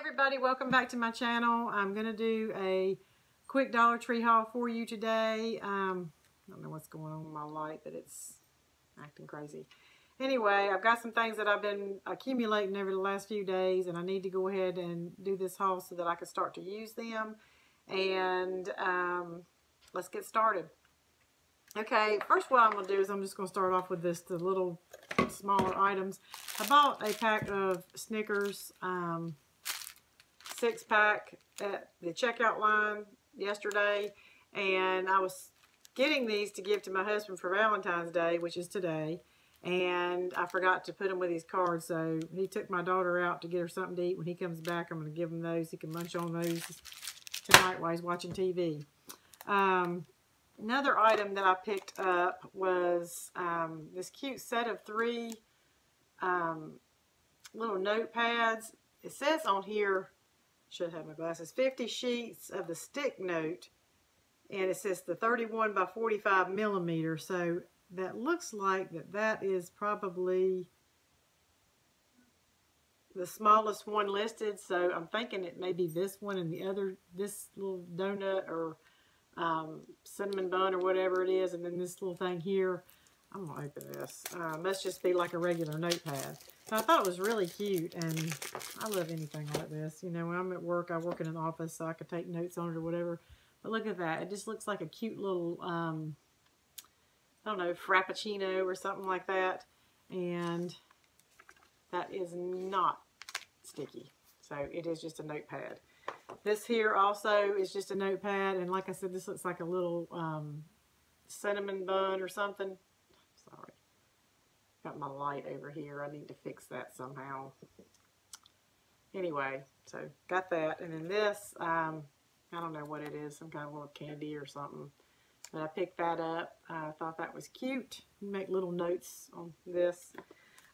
everybody, welcome back to my channel. I'm going to do a quick Dollar Tree haul for you today. I don't know what's going on with my light, but it's acting crazy. Anyway, I've got some things that I've been accumulating over the last few days, and I need to go ahead and do this haul so that I can start to use them. And let's get started. Okay, first what I'm going to do is I'm just going to start off with the little smaller items. I bought a pack of Snickers, 6-pack at the checkout line yesterday, and I was getting these to give to my husband for Valentine's Day, which is today, and I forgot to put them with his card, so he took my daughter out to get her something to eat. When he comes back, I'm going to give him those. He can munch on those tonight while he's watching TV. Another item that I picked up was this cute set of 3 little notepads. It says on here, should have my glasses, 50 sheets of the stick note, and it says the 31 by 45 millimeter. So that looks like that is probably the smallest one listed. So I'm thinking it may be this one, and the other, this little donut or cinnamon bun or whatever it is, and then this little thing here. I'm gonna open this. Must just be like a regular notepad. So I thought it was really cute, and I love anything like this. You know, when I'm at work, I work in an office, so I could take notes on it or whatever. But look at that. It just looks like a cute little, I don't know, frappuccino or something like that. And that is not sticky. So it is just a notepad. This here also is just a notepad, and like I said, this looks like a little cinnamon bun or something. Sorry, got my light over here. I need to fix that somehow. Anyway, so got that, and then this, I don't know what it is, some kind of little candy or something. But I picked that up. I thought that was cute. You make little notes on this.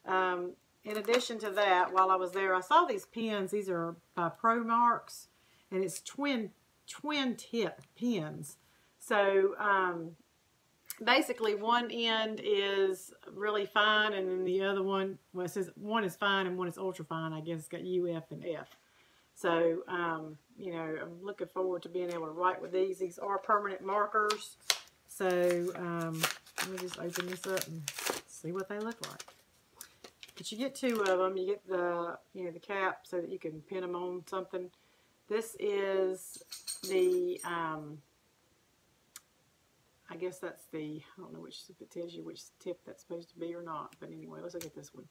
In addition to that, while I was there, I saw these pens. These are by ProMarks, and it's twin tip pens. So basically one end is really fine, and then the other one, well, it says one is fine and one is ultra fine. I guess it's got U, F, and F. So you know, I'm looking forward to being able to write with these. These are permanent markers. So let me just open this up and see what they look like. But you get 2 of them. You get the, you know, the cap so that you can pin them on something. This is the, I guess that's the, I don't know which, if it tells you which tip that's supposed to be or not. But anyway, let's look at this one.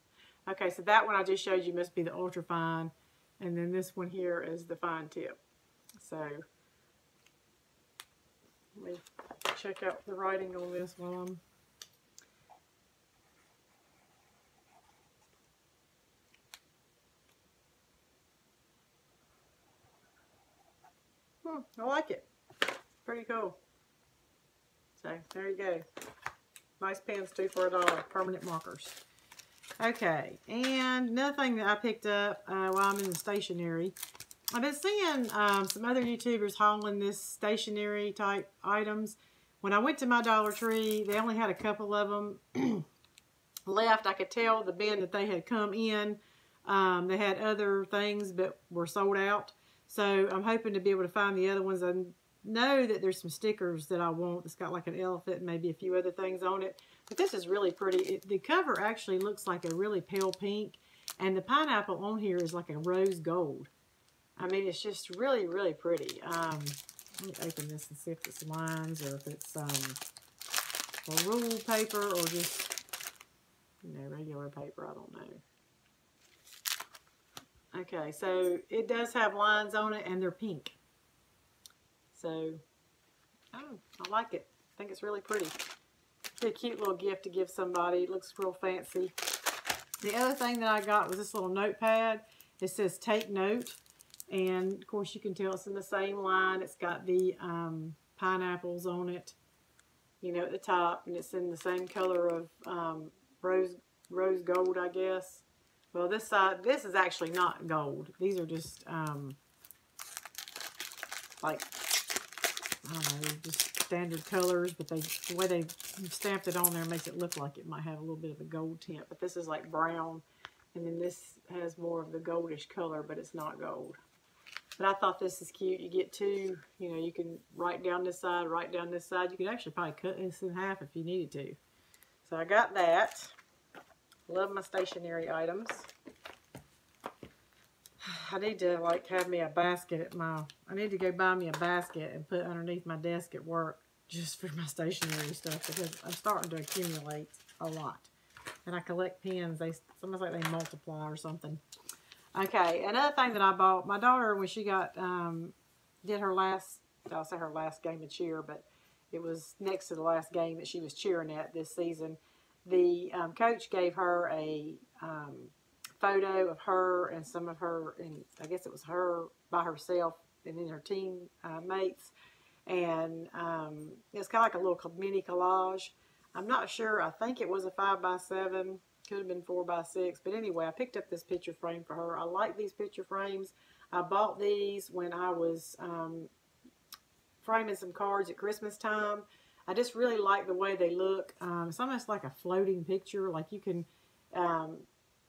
Okay, so that one I just showed you must be the ultra fine. And then this one here is the fine tip. So let me check out the writing on this one. I like it. Pretty cool. So there you go. Nice pens, 2 for $1. Permanent markers. Okay, and another thing that I picked up while I'm in the stationery, I've been seeing some other YouTubers hauling this stationery type items. When I went to my Dollar Tree, they only had a couple of them left. I could tell the bin that they had come in. They had other things but were sold out. So I'm hoping to be able to find the other ones. I know that there's some stickers that I want. It's got like an elephant and maybe a few other things on it. But this is really pretty. The cover actually looks like a really pale pink. And the pineapple on here is like a rose gold. I mean, it's just really, really pretty. Let me open this and see if it's lines or if it's a rule paper or just, you know, regular paper. I don't know. Okay, so it does have lines on it, and they're pink. So, oh, I like it. I think it's really pretty. It's a cute little gift to give somebody. It looks real fancy. The other thing that I got was this little notepad. It says Take Note, and of course you can tell it's in the same line. It's got the pineapples on it, you know, at the top, and it's in the same color of rose gold, I guess. Well, this side, this is actually not gold. These are just, like, I don't know, just standard colors, but the way they stamped it on there makes it look like it might have a little bit of a gold tint. But this is like brown, and then this has more of the goldish color, but it's not gold. But I thought this is cute. You get two, you know, you can write down this side, write down this side. You can actually probably cut this in half if you needed to. So I got that. Love my stationery items. I need to like have me a basket at my, I need to go buy me a basket and put underneath my desk at work just for my stationery stuff, because I'm starting to accumulate a lot. And I collect pens. It's almost like they multiply or something. Okay, another thing that I bought, my daughter, when she got, did her last, I'll say her last game of cheer, but it was next to the last game that she was cheering at this season. The coach gave her a photo of her and some of her, and I guess it was her by herself and then her team mates. And it's kind of like a little mini collage. I'm not sure. I think it was a 5x7. Could have been 4x6. But anyway, I picked up this picture frame for her. I like these picture frames. I bought these when I was framing some cards at Christmas time. I just really like the way they look. It's almost like a floating picture. Like you can,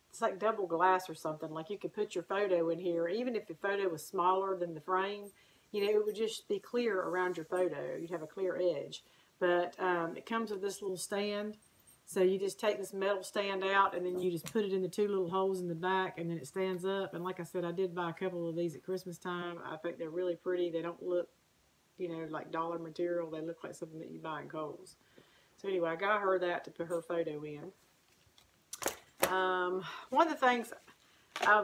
it's like double glass or something. Like you could put your photo in here. Even if the photo was smaller than the frame, you know, it would just be clear around your photo. You'd have a clear edge. But it comes with this little stand. So you just take this metal stand out and then you just put it in the two little holes in the back and then it stands up. And like I said, I did buy a couple of these at Christmas time. I think they're really pretty. They don't look, you know, like dollar material. They look like something that you buy in Kohl's. So anyway, I got her that to put her photo in. One of the things, I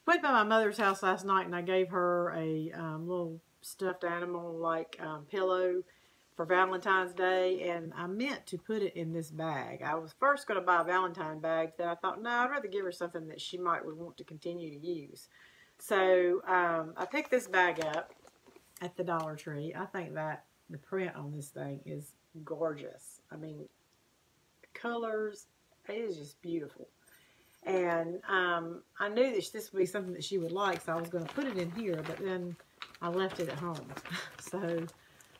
went by my mother's house last night and I gave her a little stuffed animal like pillow for Valentine's Day, and I meant to put it in this bag. I was first going to buy a Valentine bag, then I thought, no, I'd rather give her something that she might want to continue to use. So I picked this bag up at the Dollar Tree. I think that the print on this thing is gorgeous. I mean, the colors, it is just beautiful. And I knew that this would be something that she would like, so I was going to put it in here, but then I left it at home. So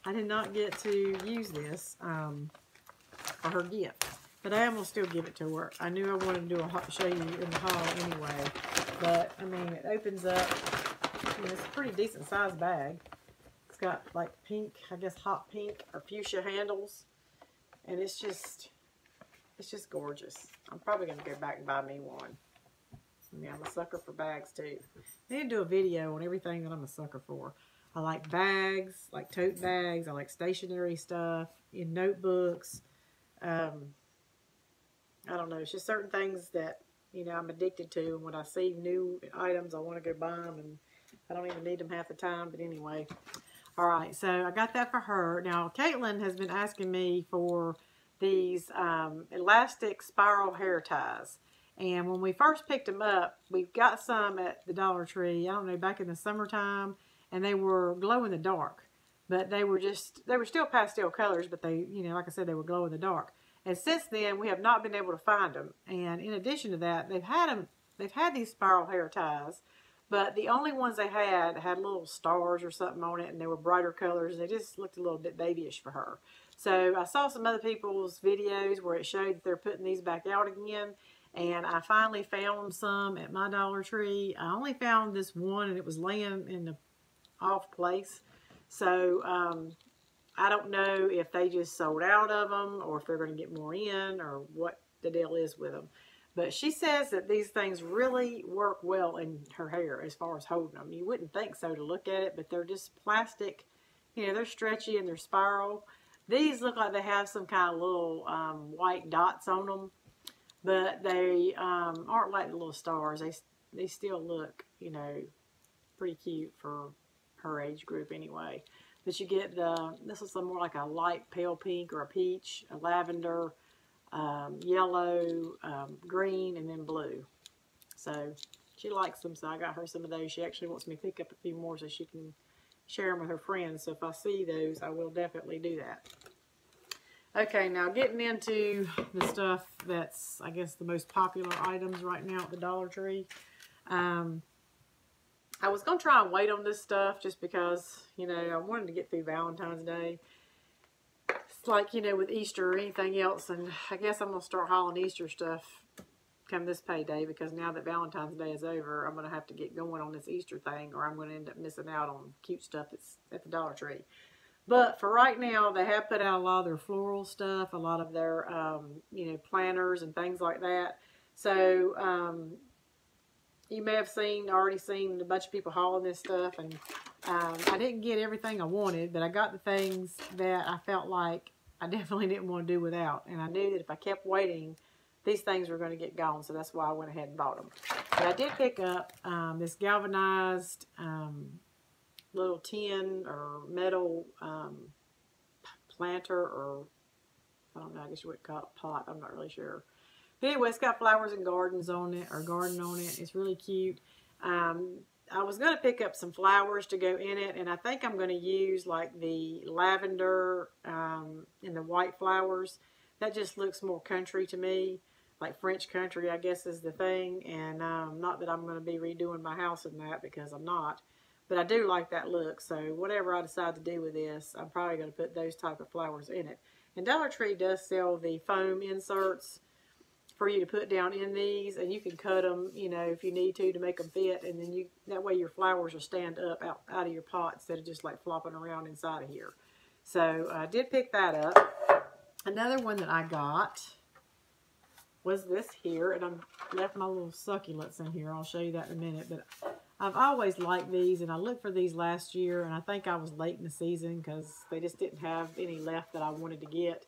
I did not get to use this for her gift. But I am going to still give it to her. I knew I wanted to do show you in the haul anyway. But, I mean, it opens up. You know, it's a pretty decent sized bag. It's got, like, pink, I guess hot pink or fuchsia handles. And it's just gorgeous. I'm probably going to go back and buy me one. I mean, I'm a sucker for bags, too. I need to do a video on everything that I'm a sucker for. I like bags, like tote bags. I like stationery stuff, in notebooks. I don't know. It's just certain things that, you know, I'm addicted to. And when I see new items, I want to go buy them. And I don't even need them half the time. But anyway. All right. So I got that for her. Now, Caitlin has been asking me for these elastic spiral hair ties. And when we first picked them up, we got some at the Dollar Tree, I don't know, back in the summertime. And they were glow in the dark, but they were still pastel colors, but they, you know, like I said, they were glow in the dark. And since then, we have not been able to find them. And in addition to that, they've had these spiral hair ties, but the only ones they had little stars or something on it, and they were brighter colors. They just looked a little bit babyish for her. So I saw some other people's videos where it showed that they're putting these back out again. And I finally found some at my Dollar Tree. I only found this one, and it was laying in the off place. So I don't know if they just sold out of them or if they're going to get more in or what the deal is with them. But she says that these things really work well in her hair as far as holding them. You wouldn't think so to look at it, but they're just plastic. You know, they're stretchy and they're spiral. These look like they have some kind of little white dots on them, but they aren't like the little stars. They still look, you know, pretty cute for her age group anyway. But you get this is more like a light pale pink or a peach, a lavender, yellow, green, and then blue. So she likes them, so I got her some of those. She actually wants me to pick up a few more so she can share them with her friends. So if I see those, I will definitely do that. Okay, now getting into the stuff that's, I guess, the most popular items right now at the Dollar Tree. I was going to try and wait on this stuff just because, you know, I wanted to get through Valentine's Day. It's like, you know, with Easter or anything else, and I guess I'm going to start hauling Easter stuff come this payday, because now that Valentine's Day is over, I'm going to have to get going on this Easter thing, or I'm going to end up missing out on cute stuff that's at the Dollar Tree. But for right now, they have put out a lot of their floral stuff, a lot of their, you know, planters and things like that. So you may have already seen a bunch of people hauling this stuff, and I didn't get everything I wanted, but I got the things that I felt like I definitely didn't want to do without. And I knew that if I kept waiting, these things were going to get gone, so that's why I went ahead and bought them. But I did pick up this galvanized little tin or metal planter, or I don't know, I guess you would call it pot, I'm not really sure. But anyway, it's got flowers and gardens on it, or garden on it. It's really cute. I was going to pick up some flowers to go in it, and I think I'm going to use like the lavender and the white flowers. That just looks more country to me, like French country, I guess is the thing. And not that I'm going to be redoing my house in that, because I'm not. But I do like that look, so whatever I decide to do with this, I'm probably going to put those type of flowers in it. And Dollar Tree does sell the foam inserts for you to put down in these, and you can cut them, you know, if you need to make them fit, and then that way your flowers will stand up out of your pot instead of just like flopping around inside of here. So I did pick that up. Another one that I got was this here, and I left my little succulents in here. I'll show you that in a minute, but I've always liked these, and I looked for these last year, and I think I was late in the season because they just didn't have any left that I wanted to get.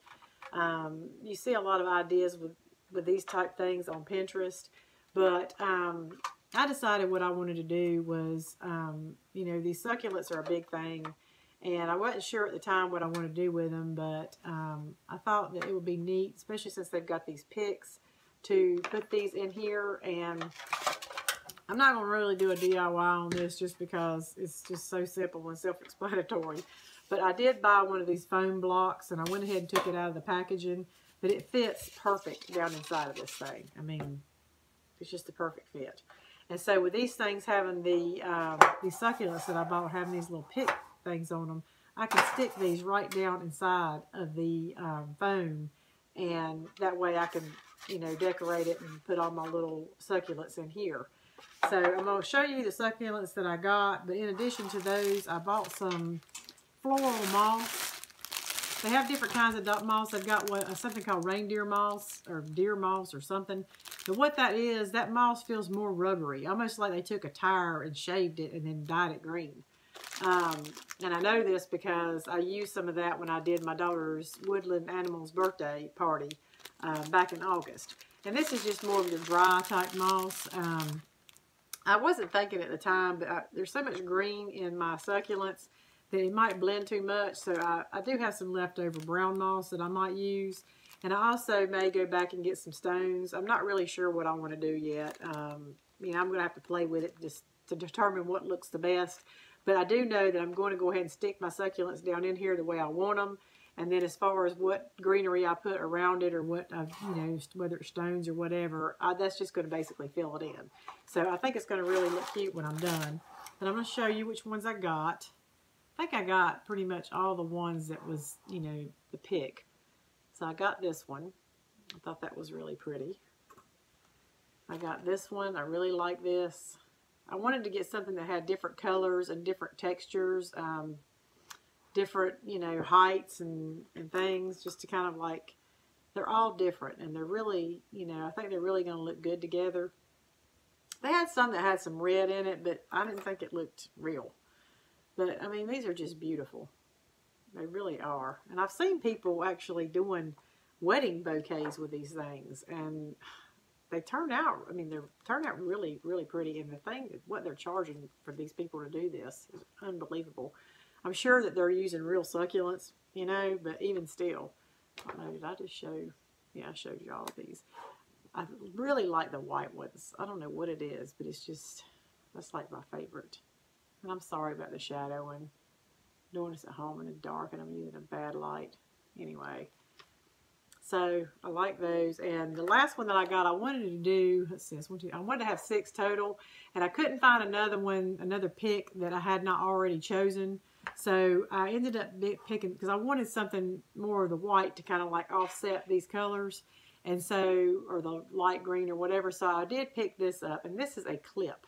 You see a lot of ideas with these type things on Pinterest, but I decided what I wanted to do was, you know, these succulents are a big thing, and I wasn't sure at the time what I wanted to do with them, but I thought that it would be neat, especially since they've got these picks, to put these in here. And I'm not going to really do a DIY on this just because it's just so simple and self-explanatory, but I did buy one of these foam blocks, and I went ahead and took it out of the packaging. But it fits perfect down inside of this thing. I mean, it's just the perfect fit. And so with these things having these succulents that I bought having these little pick things on them, I can stick these right down inside of the foam, and that way I can, you know, decorate it and put all my little succulents in here. So I'm going to show you the succulents that I got, but in addition to those, I bought some floral moss. They have different kinds of moss. They've got something called reindeer moss or deer moss or something. But what that is, that moss feels more rubbery, almost like they took a tire and shaved it and then dyed it green. And I know this because I used some of that when I did my daughter's Woodland Animals birthday party back in August. And this is just more of your dry type moss. I wasn't thinking at the time, but there's so much green in my succulents that it might blend too much, so I do have some leftover brown moss that I might use. And I also may go back and get some stones. I'm not really sure what I want to do yet. You know, I'm going to have to play with it just to determine what looks the best. But I do know that I'm going to go ahead and stick my succulents down in here the way I want them. And then as far as what greenery I put around it, or what, you know, whether it's stones or whatever, that's just going to basically fill it in. So I think it's going to really look cute when I'm done. But I'm going to show you which ones I got. I think I got pretty much all the ones that was, you know, the pick. So I got this one. I thought that was really pretty. I got this one. I really like this. I wanted to get something that had different colors and different textures, different, you know, heights and things, just to kind of like, they're all different, and they're really, you know, I think they're really going to look good together. They had some that had some red in it, but I didn't think it looked real. But, I mean, these are just beautiful. They really are. And I've seen people actually doing wedding bouquets with these things. And they turn out, I mean, they turn out really, really pretty. And the thing, what they're charging for these people to do this is unbelievable. I'm sure that they're using real succulents, you know, but even still. I don't know, did I just show? Yeah, I showed you all of these. I really like the white ones. I don't know what it is, but it's just, that's like my favorite. And I'm sorry about the shadowing. Doing this at home in the dark, and I'm using a bad light. Anyway, so I like those. And the last one that I got, I wanted to do, let's see, I wanted to have 6 total, and I couldn't find another one, another pick that I had not already chosen. So I ended up picking, because I wanted something more of the white to kind of like offset these colors. And so, or the light green or whatever. So I did pick this up, and this is a clip.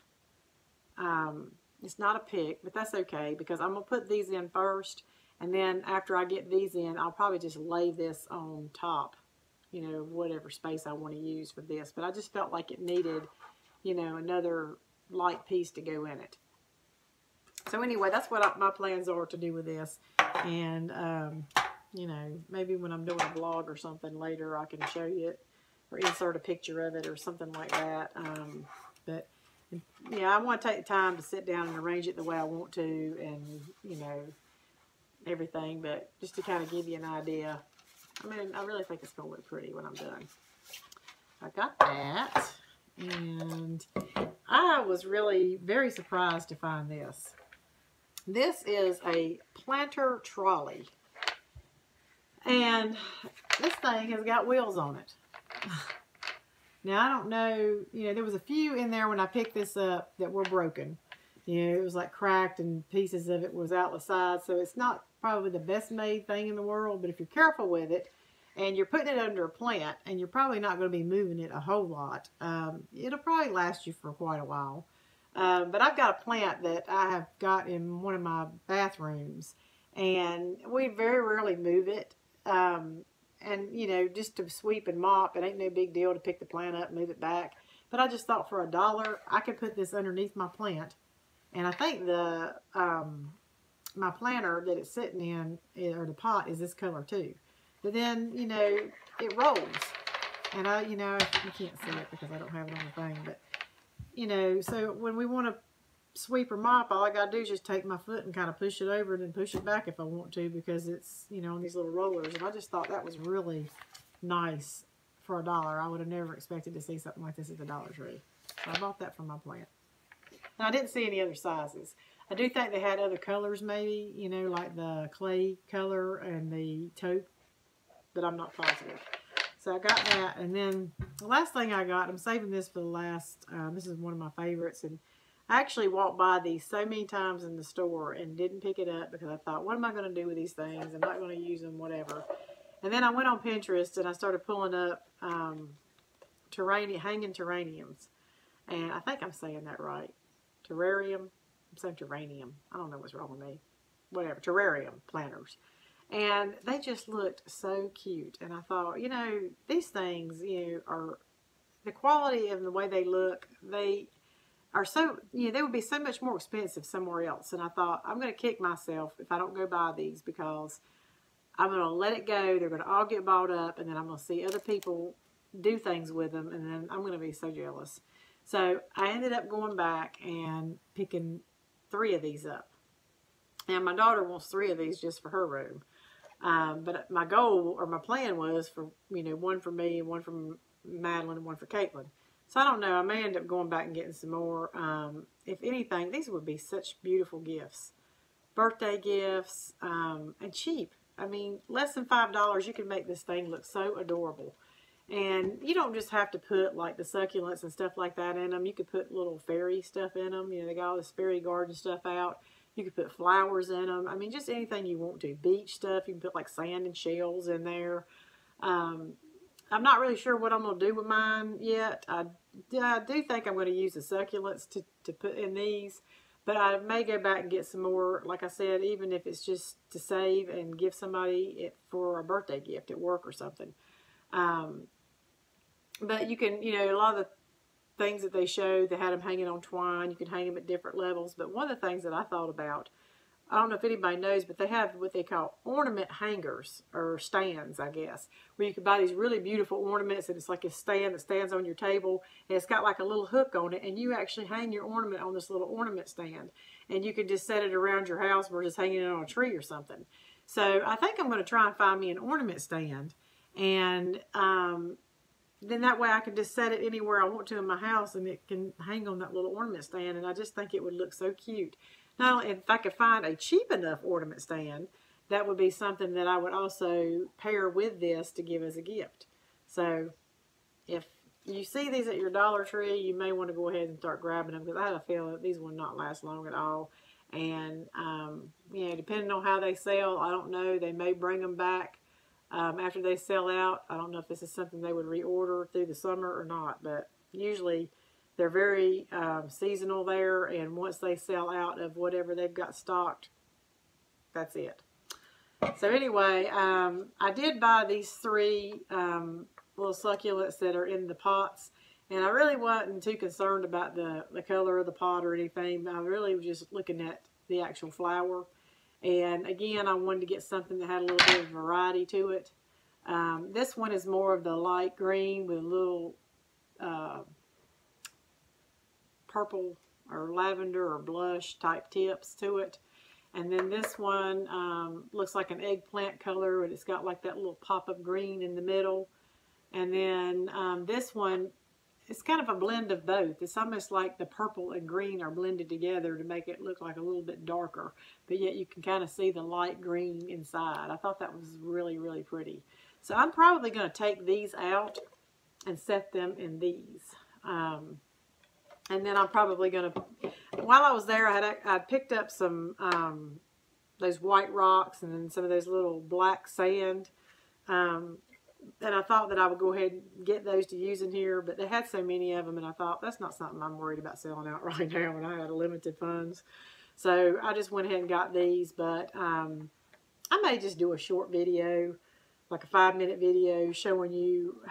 It's not a pick, but that's okay because I'm going to put these in first, and then after I get these in, I'll probably just lay this on top, you know, whatever space I want to use for this. But I just felt like it needed, you know, another light piece to go in it. So anyway, that's what my plans are to do with this. And, you know, maybe when I'm doing a vlog or something later, I can show you it or insert a picture of it or something like that. But yeah, I want to take the time to sit down and arrange it the way I want to, and, you know, everything. But just to kind of give you an idea, I mean, I really think it's going to look pretty when I'm done. I got that, and I was really very surprised to find this. This is a planter trolley, and this thing has got wheels on it. Now, I don't know, you know, there was a few in there when I picked this up that were broken. You know, it was like cracked and pieces of it was out the side. So it's not probably the best made thing in the world, but if you're careful with it and you're putting it under a plant and you're probably not going to be moving it a whole lot, it'll probably last you for quite a while. But I've got a plant that I have got in one of my bathrooms, and we very rarely move it. And, you know, just to sweep and mop, it ain't no big deal to pick the plant up and move it back. But I just thought for $1, I could put this underneath my plant. And I think the my planter that it's sitting in, or the pot, is this color too. But then, you know, it rolls. And you know, you can't see it because I don't have it on the thing. But, you know, so when we want to sweep or mop, all I got to do is just take my foot and kind of push it over and then push it back if I want to, because it's, you know, on these little rollers. And I just thought that was really nice for $1. I would have never expected to see something like this at the Dollar Tree. So I bought that for my plant. Now, I didn't see any other sizes. I do think they had other colors maybe, you know, like the clay color and the taupe, but I'm not positive. So I got that. And then the last thing I got, I'm saving this for the last, this is one of my favorites, and I actually walked by these so many times in the store and didn't pick it up because I thought, what am I going to do with these things? I'm not going to use them, whatever. And then I went on Pinterest and I started pulling up hanging terrariums. And I think I'm saying that right. Terrarium. I'm saying terrarium. I don't know what's wrong with me. Whatever. Terrarium planters. And they just looked so cute. And I thought, you know, these things, you know, are the quality and the way they look, they are so, you know, they would be so much more expensive somewhere else. And I thought, I'm going to kick myself if I don't go buy these, because I'm going to let it go. They're going to all get bought up, and then I'm going to see other people do things with them, and then I'm going to be so jealous. So I ended up going back and picking 3 of these up. And my daughter wants 3 of these just for her room. But my goal, or my plan was for, you know, one for me, one for Madeline, and one for Caitlin. So I don't know, I may end up going back and getting some more. If anything, these would be such beautiful gifts. Birthday gifts, and cheap. I mean, less than $5, you can make this thing look so adorable. And you don't just have to put like the succulents and stuff like that in them. You could put little fairy stuff in them. You know, they got all this fairy garden stuff out. You could put flowers in them. I mean, just anything you want to. Beach stuff. You can put like sand and shells in there. I'm not really sure what I'm going to do with mine yet. I do think I'm going to use the succulents to put in these. But I may go back and get some more, like I said, even if it's just to save and give somebody it for a birthday gift at work or something. But you can, you know, a lot of the things that they showed, they had them hanging on twine. You can hang them at different levels. But one of the things that I thought about, I don't know if anybody knows, but they have what they call ornament hangers, or stands, I guess, where you can buy these really beautiful ornaments, and it's like a stand that stands on your table, and it's got like a little hook on it, and you actually hang your ornament on this little ornament stand, and you can just set it around your house versus hanging it on a tree or something. So I think I'm going to try and find me an ornament stand, and then that way I can just set it anywhere I want to in my house, and it can hang on that little ornament stand, and I just think it would look so cute. Not only, if I could find a cheap enough ornament stand, that would be something that I would also pair with this to give as a gift. So if you see these at your Dollar Tree, you may want to go ahead and start grabbing them, because I have a feeling that these will not last long at all. And, you know, depending on how they sell, I don't know, they may bring them back after they sell out. I don't know if this is something they would reorder through the summer or not, but usually they're very seasonal there, and once they sell out of whatever they've got stocked, that's it. So anyway, I did buy these 3 little succulents that are in the pots, and I really wasn't too concerned about the color of the pot or anything. I really was just looking at the actual flower. And again, I wanted to get something that had a little bit of variety to it. This one is more of the light green with a little purple or lavender or blush type tips to it. And then this one looks like an eggplant color, but it's got like that little pop of green in the middle. And then this one, it's kind of a blend of both. It's almost like the purple and green are blended together to make it look like a little bit darker, but yet you can kind of see the light green inside. I thought that was really, really pretty. So I'm probably going to take these out and set them in these. And then I'm probably going to, while I was there, I picked up some those white rocks and then some of those little black sand. And I thought that I would go ahead and get those to use in here, but they had so many of them, and I thought, that's not something I'm worried about selling out right now when I had limited funds. So I just went ahead and got these, but I may just do a short video, like a 5-minute video showing you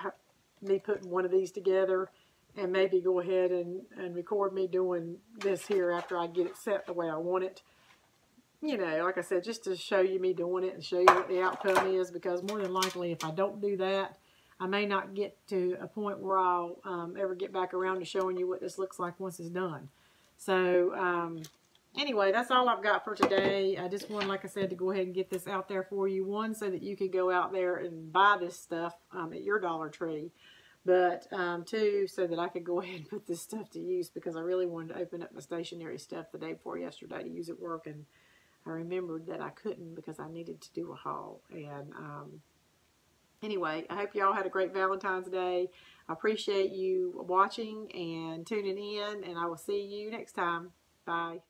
me putting one of these together, and maybe go ahead and record me doing this here after I get it set the way I want it. You know, like I said, just to show you me doing it and show you what the outcome is, because more than likely, if I don't do that, I may not get to a point where I'll ever get back around to showing you what this looks like once it's done. So, anyway, that's all I've got for today. I just wanted, like I said, to go ahead and get this out there for you. 1, so that you can go out there and buy this stuff at your Dollar Tree. But 2, so that I could go ahead and put this stuff to use, because I really wanted to open up my stationery stuff the day before yesterday to use at work, and I remembered that I couldn't because I needed to do a haul. And anyway, I hope y'all had a great Valentine's Day. I appreciate you watching and tuning in, and I will see you next time. Bye.